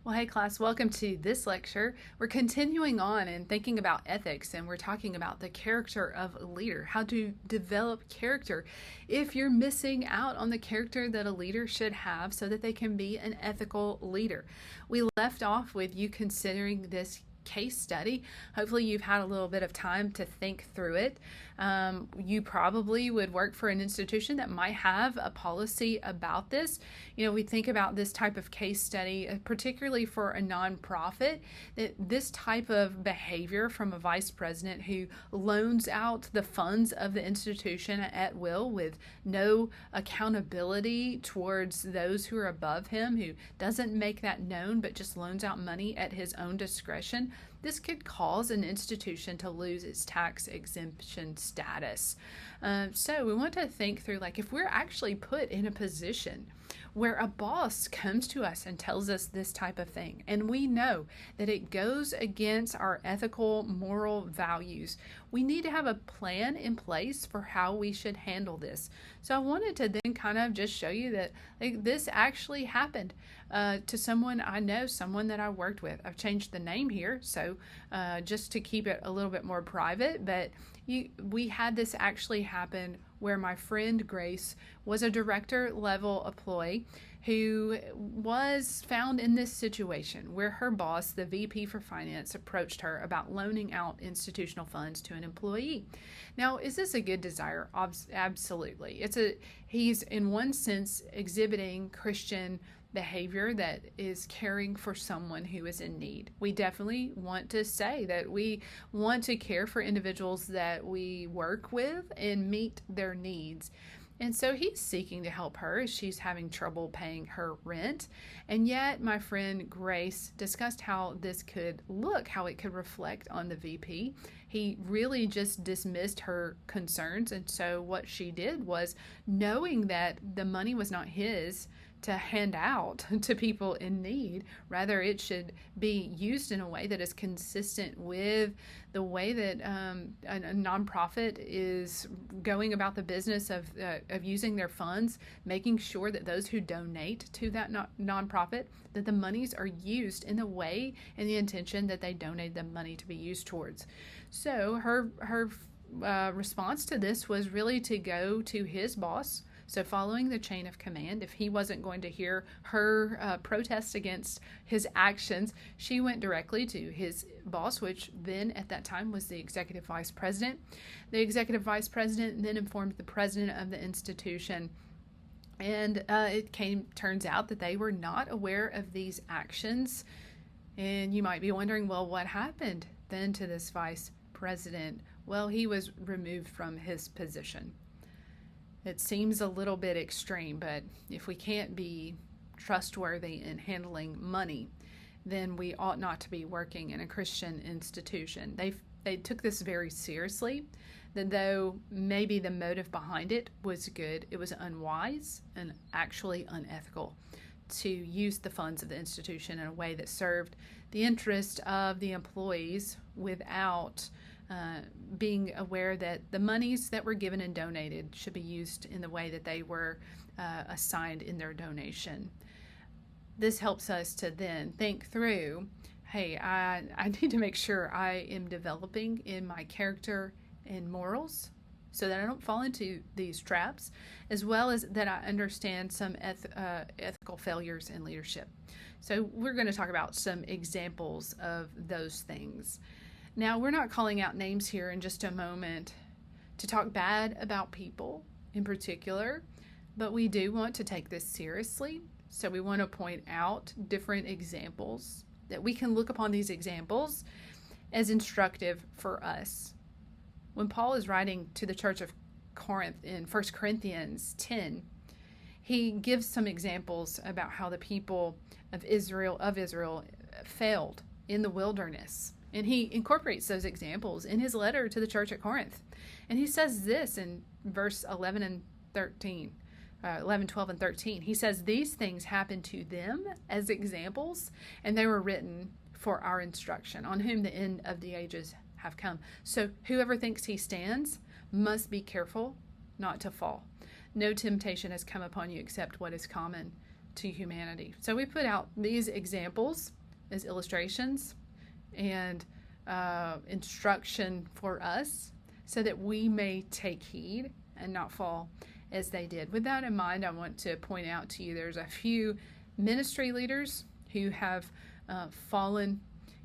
Well, hey class, welcome to this lecture. We're continuing on and thinking about ethics, and we're talking about the character of a leader, how to develop character. If you're missing out on the character that a leader should have so that they can be an ethical leader. We left off with you considering this case study. Hopefully you've had a little bit of time to think through it. You probably would work for an institution that might have a policy about this. We think about this type of case study, particularly for a nonprofit, that this type of behavior from a vice president who loans out the funds of the institution at will with no accountability towards those who are above him, who doesn't make that known but just loans out money at his own discretion. This could cause an institution to lose its tax exemption status. So we want to think through, if we're actually put in a position where a boss comes to us and tells us this type of thing, and we know that it goes against our ethical, moral values, we need to have a plan in place for how we should handle this. So I wanted to then kind of just show you that this actually happened to someone I know, someone that I worked with. I've changed the name here, so just to keep it a little bit more private, but we had this actually happen where my friend Grace was a director level employee who was found in this situation where her boss, the VP for finance, approached her about loaning out institutional funds to an employee. Now, is this a good desire? Absolutely. He's in one sense exhibiting Christian behavior that is caring for someone who is in need. We definitely want to say that we want to care for individuals that we work with and meet their needs. And so he's seeking to help her as she's having trouble paying her rent. And yet my friend Grace discussed how this could look, how it could reflect on the VP. He really just dismissed her concerns. And so what she did was, knowing that the money was not his to hand out to people in need, rather it should be used in a way that is consistent with the way that a nonprofit is going about the business of using their funds, making sure that those who donate to that nonprofit, that the monies are used in the way and the intention that they donated the money to be used towards. So her response to this was really to go to his boss. So following the chain of command, if he wasn't going to hear her protest against his actions, she went directly to his boss, which then at that time was the executive vice president. The executive vice president then informed the president of the institution, and turns out that they were not aware of these actions. And you might be wondering, well, what happened then to this vice president? Well, he was removed from his position. It seems a little bit extreme, but if we can't be trustworthy in handling money, then we ought not to be working in a Christian institution. They took this very seriously, that though maybe the motive behind it was good, it was unwise and actually unethical to use the funds of the institution in a way that served the interest of the employees without being aware that the monies that were given and donated should be used in the way that they were assigned in their donation. This helps us to then think through, hey, I need to make sure I am developing in my character and morals so that I don't fall into these traps, as well as that I understand some ethical failures in leadership. So we're going to talk about some examples of those things. Now, we're not calling out names here in just a moment to talk bad about people in particular, but we do want to take this seriously. So we want to point out different examples that we can look upon these examples as instructive for us. When Paul is writing to the church of Corinth in 1 Corinthians 10, he gives some examples about how the people of Israel failed in the wilderness. And he incorporates those examples in his letter to the church at Corinth. And he says this in verse 11, 12, and 13. He says, these things happened to them as examples, and they were written for our instruction, on whom the end of the ages have come. So whoever thinks he stands must be careful not to fall. No temptation has come upon you except what is common to humanity. So we put out these examples as illustrations and instruction for us so that we may take heed and not fall as they did. With that in mind, I want to point out to you there's a few ministry leaders who have fallen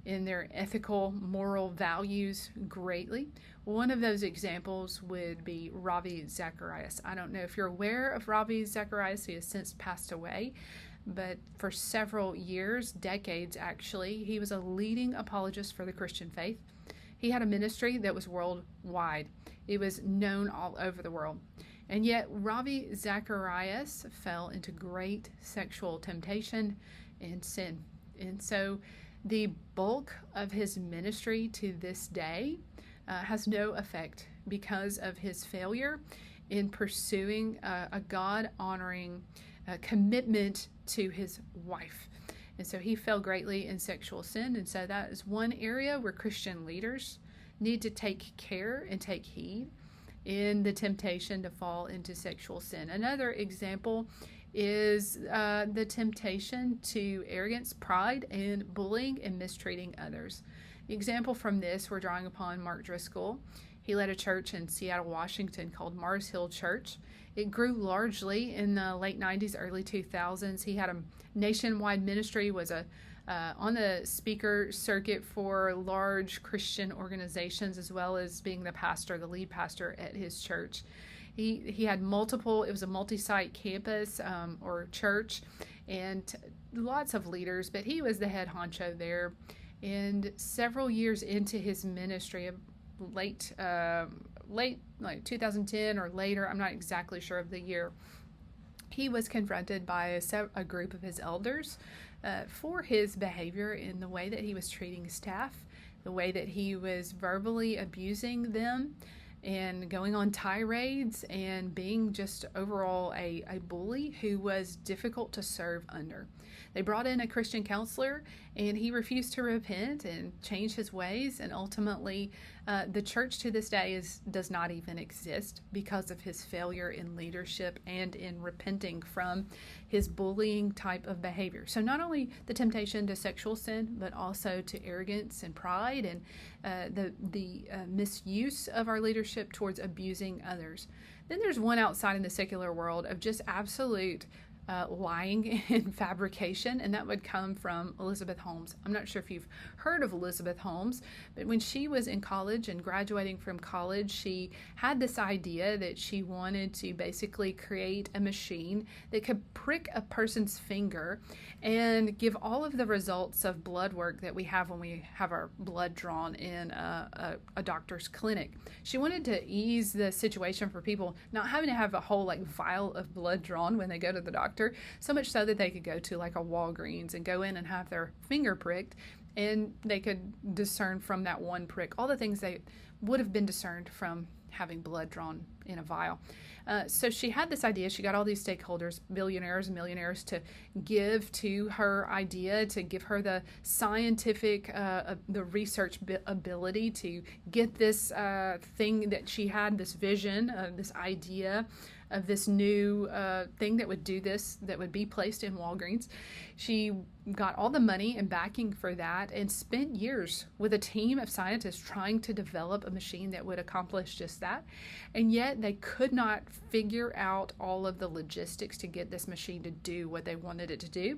in their ethical, moral values greatly. One of those examples would be Ravi Zacharias. I don't know if you're aware of Ravi Zacharias. He has since passed away, but for several years, decades actually, he was a leading apologist for the Christian faith. He had a ministry that was worldwide. It was known all over the world. And yet Ravi Zacharias fell into great sexual temptation and sin. And so the bulk of his ministry to this day has no effect because of his failure in pursuing a God-honoring commitment to his wife. And so he fell greatly in sexual sin. And so that is one area where Christian leaders need to take care and take heed in the temptation to fall into sexual sin. Another example is the temptation to arrogance, pride, and bullying and mistreating others. The example from this, we're drawing upon Mark Driscoll. He led a church in Seattle, Washington called Mars Hill Church. It grew largely in the late 90s, early 2000s. He had a nationwide ministry, was on the speaker circuit for large Christian organizations, as well as being the lead pastor at his church. He had multiple, it was a multi-site campus or church, and lots of leaders, but he was the head honcho there. And several years into his ministry, late like 2010 or later, I'm not exactly sure of the year, he was confronted by a group of his elders for his behavior in the way that he was treating staff, the way that he was verbally abusing them and going on tirades and being just overall a bully who was difficult to serve under. They brought in a Christian counselor, and he refused to repent and change his ways, and ultimately the church to this day does not even exist because of his failure in leadership and in repenting from his bullying type of behavior. So not only the temptation to sexual sin, but also to arrogance and pride and the misuse of our leadership towards abusing others. Then there's one outside in the secular world of just absolute lying and fabrication, and that would come from Elizabeth Holmes. I'm not sure if you've heard of Elizabeth Holmes, but when she was in college and graduating from college, she had this idea that she wanted to basically create a machine that could prick a person's finger and give all of the results of blood work that we have when we have our blood drawn in a doctor's clinic. She wanted to ease the situation for people not having to have a whole vial of blood drawn when they go to the doctor, so much so that they could go to a Walgreens and go in and have their finger pricked, and they could discern from that one prick all the things they would have been discerned from having blood drawn in a vial. So she had this idea. She got all these stakeholders, billionaires and millionaires, to give to her idea, to give her the scientific, the research ability to get this thing that she had, this vision, this idea of this new thing that would do this, that would be placed in Walgreens. She got all the money and backing for that and spent years with a team of scientists trying to develop a machine that would accomplish just that. And yet they could not figure out all of the logistics to get this machine to do what they wanted it to do.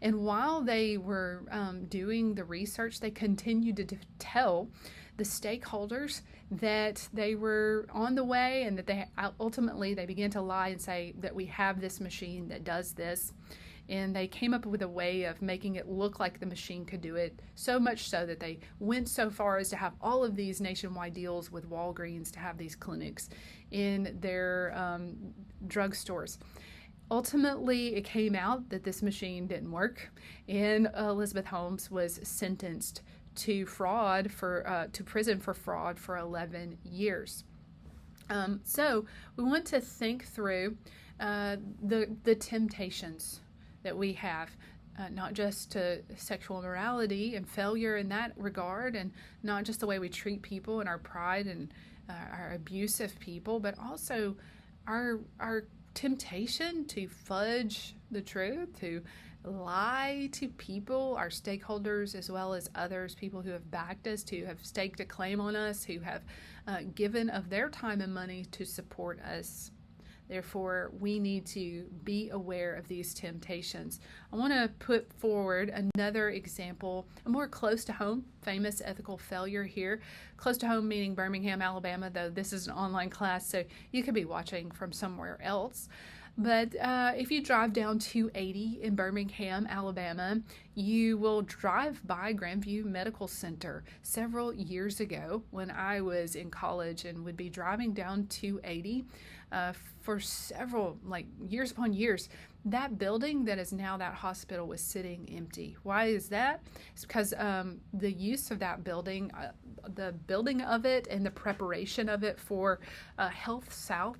And while they were doing the research, they continued to tell the stakeholders that they were on the way, and that they ultimately began to lie and say that we have this machine that does this. And they came up with a way of making it look like the machine could do it, so much so that they went so far as to have all of these nationwide deals with Walgreens to have these clinics in their drugstores. Ultimately, it came out that this machine didn't work, and Elizabeth Holmes was sentenced to prison for fraud for 11 years. So we want to think through the temptations that we have, not just to sexual immorality and failure in that regard, and not just the way we treat people and our pride and our abuse of people, but also our temptation to fudge the truth, to lie to people, our stakeholders, as well as others, people who have backed us, who have staked a claim on us, who have given of their time and money to support us. Therefore, we need to be aware of these temptations. I want to put forward another example, a more close to home, famous ethical failure here. Close to home meaning Birmingham, Alabama, though this is an online class, so you could be watching from somewhere else. But if you drive down 280 in Birmingham, Alabama, you will drive by Grandview Medical Center. Several years ago, when I was in college and would be driving down 280 for several, years upon years, that building that is now that hospital was sitting empty. Why is that? It's because the use of that building, the building of it and the preparation of it for Health South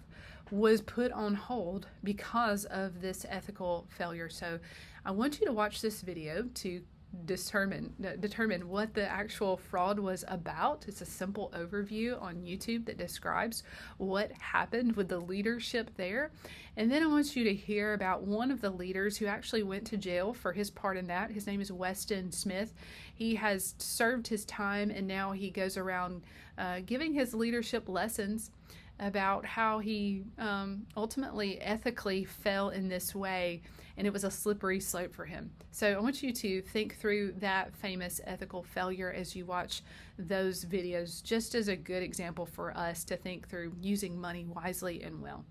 was put on hold because of this ethical failure. So I want you to watch this video to determine what the actual fraud was about. It's a simple overview on YouTube that describes what happened with the leadership there. And then I want you to hear about one of the leaders who actually went to jail for his part in that. His name is Weston Smith. He has served his time, and now he goes around giving his leadership lessons about how he ultimately ethically fell in this way, and it was a slippery slope for him. So I want you to think through that famous ethical failure as you watch those videos, just as a good example for us to think through using money wisely and well.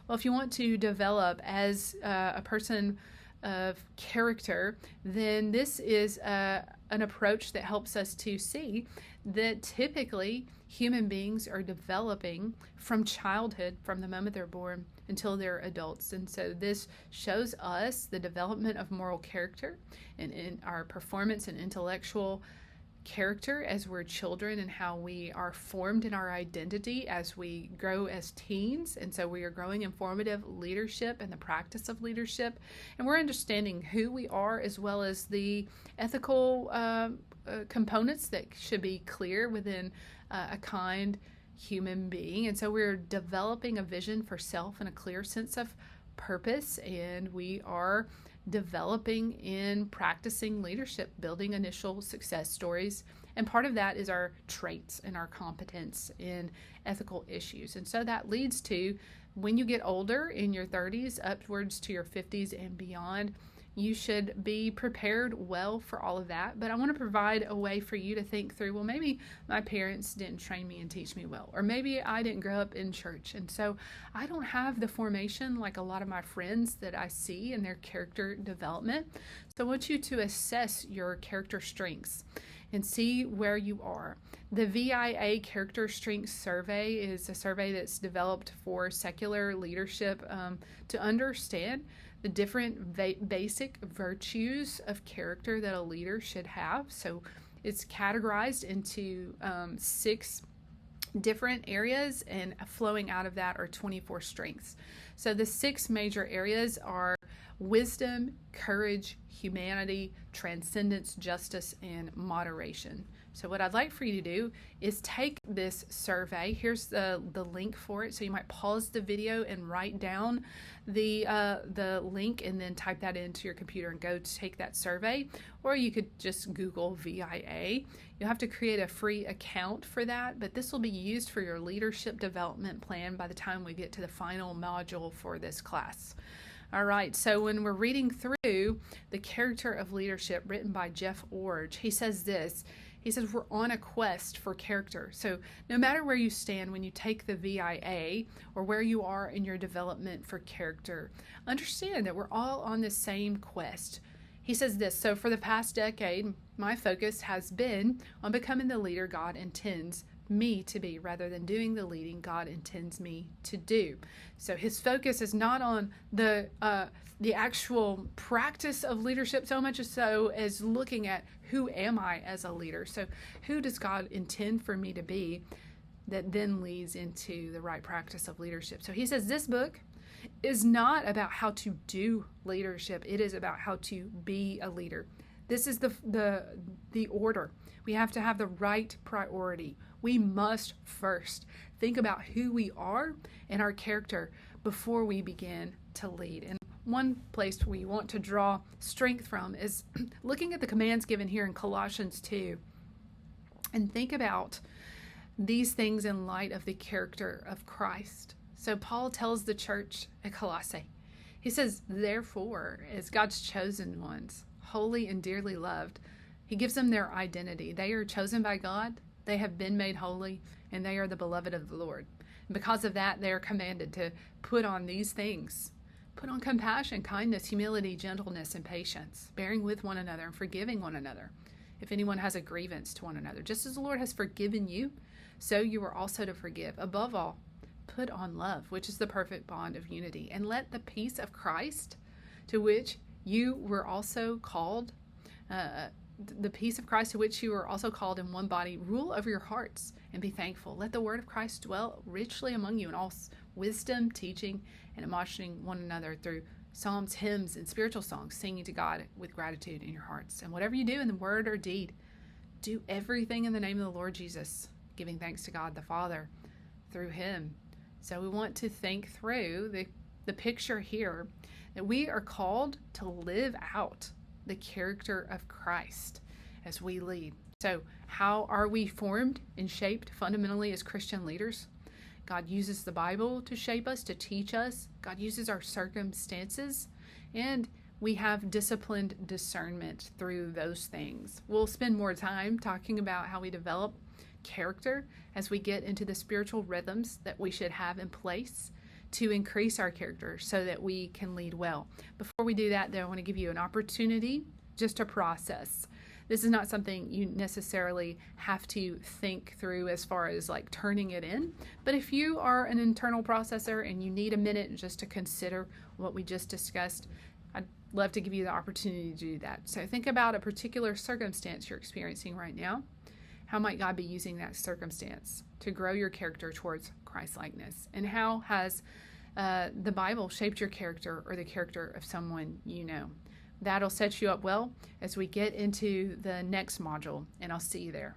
Well, if you want to develop as a person of character, then this is an approach that helps us to see that typically human beings are developing from childhood, from the moment they're born until they're adults. And so this shows us the development of moral character and in our performance and intellectual character as we're children, and how we are formed in our identity as we grow as teens. And so we are growing in formative leadership and the practice of leadership, and we're understanding who we are as well as the ethical components that should be clear within a kind human being. And so we're developing a vision for self and a clear sense of purpose, and we are developing in practicing leadership, building initial success stories. And part of that is our traits and our competence in ethical issues. And so that leads to, when you get older, in your 30s, upwards to your 50s and beyond, you should be prepared well for all of that. But I want to provide a way for you to think through, well, maybe my parents didn't train me and teach me well, or maybe I didn't grow up in church, and so I don't have the formation like a lot of my friends that I see in their character development. So I want you to assess your character strengths and see where you are. The VIA Character Strengths Survey is a survey that's developed for secular leadership to understand the different basic virtues of character that a leader should have. So it's categorized into 6 different areas, and flowing out of that are 24 strengths. So the 6 major areas are wisdom, courage, humanity, transcendence, justice, and moderation. So what I'd like for you to do is take this survey. Here's the link for it. So you might pause the video and write down the link and then type that into your computer and go take that survey. Or you could just Google VIA. You'll have to create a free account for that, but this will be used for your leadership development plan by the time we get to the final module for this class. All right, so when we're reading through The Character of Leadership, written by Jeff Orge, he says this. He says we're on a quest for character. So no matter where you stand when you take the VIA, or where you are in your development for character, understand that we're all on the same quest. He says this, so for the past decade, my focus has been on becoming the leader God intends me to be, rather than doing the leading God intends me to do. So his focus is not on the actual practice of leadership so much as so as looking at who am I as a leader. So who does God intend for me to be, that then leads into the right practice of leadership. So he says this book is not about how to do leadership. It is about how to be a leader. This is the order. We have to have the right priority. We must first think about who we are and our character before we begin to lead. And one place we want to draw strength from is looking at the commands given here in Colossians 2 and think about these things in light of the character of Christ. So Paul tells the church at Colossae, he says, therefore, as God's chosen ones, holy and dearly loved, he gives them their identity. They are chosen by God, they have been made holy, and they are the beloved of the Lord. And because of that, they are commanded to put on these things. Put on compassion, kindness, humility, gentleness, and patience, bearing with one another and forgiving one another. If anyone has a grievance to one another, just as the Lord has forgiven you, so you are also to forgive. Above all, put on love, which is the perfect bond of unity. And let the peace of Christ, to which you were also called, the peace of Christ to which you were also called in one body, rule over your hearts and be thankful. Let the word of Christ dwell richly among you in all wisdom, teaching, and admonishing one another through psalms, hymns, and spiritual songs, singing to God with gratitude in your hearts. And whatever you do in the word or deed, do everything in the name of the Lord Jesus, giving thanks to God the Father through him. So we want to think through the picture here that we are called to live out the character of Christ as we lead. So how are we formed and shaped fundamentally as Christian leaders? God uses the Bible to shape us, to teach us. God uses our circumstances, and we have disciplined discernment through those things. We'll spend more time talking about how we develop character as we get into the spiritual rhythms that we should have in place to increase our character so that we can lead well. Before we do that, though, I want to give you an opportunity just to process. This is not something you necessarily have to think through as far as like turning it in. But if you are an internal processor and you need a minute just to consider what we just discussed, I'd love to give you the opportunity to do that. So think about a particular circumstance you're experiencing right now. How might God be using that circumstance to grow your character towards Christ-likeness? And how has the Bible shaped your character or the character of someone you know? That'll set you up well as we get into the next module, and I'll see you there.